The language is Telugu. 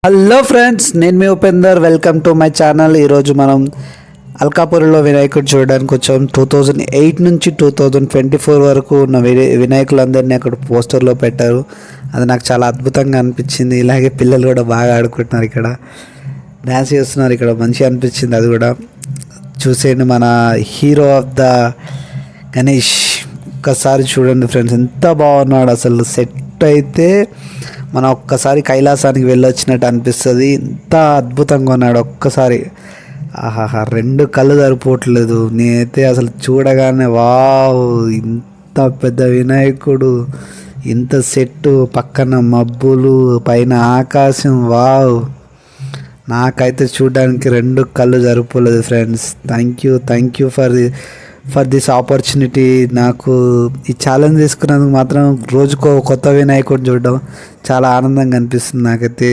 హలో ఫ్రెండ్స్, నేను మీ Upender. Welcome to my channel. ఈరోజు మనం అల్కాపురిలో వినాయకుడు చూడడానికి వచ్చాం. 2008 నుంచి 2024 వరకు ఉన్న వినాయకులందరినీ అక్కడ పోస్టర్లో పెట్టారు. అది నాకు చాలా అద్భుతంగా అనిపించింది. ఇలాగే పిల్లలు కూడా బాగా ఆడుకుంటున్నారు, ఇక్కడ డ్యాన్స్ చేస్తున్నారు. ఇక్కడ మంచిగా అనిపించింది. అది కూడా చూసేయండి. మన హీరో ఆఫ్ ద గణేష్ ఒక్కసారి చూడండి ఫ్రెండ్స్, ఎంత బాగున్నాడు అసలు. సెట్ అయితే మనం ఒక్కసారి కైలాసానికి వెళ్ళొచ్చినట్టు అనిపిస్తుంది. ఎంత అద్భుతంగా ఉన్నాడు. ఒక్కసారి ఆహాహా, రెండు కళ్ళు సరిపోవట్లేదు. నేనైతే అసలు చూడగానే వావ్, ఇంత పెద్ద వినాయకుడు, ఇంత సెట్టు, పక్కన మబ్బులు, పైన ఆకాశం, వావ్. నాకైతే చూడడానికి రెండు కళ్ళు సరిపోలేదు friends. Thank you for this opportunity. నాకు ఈ ఛాలెంజ్ తీసుకున్నందుకు మాత్రం రోజుకో కొత్త వినాయకుడిని చూడడం చాలా ఆనందంగా అనిపిస్తుంది నాకైతే.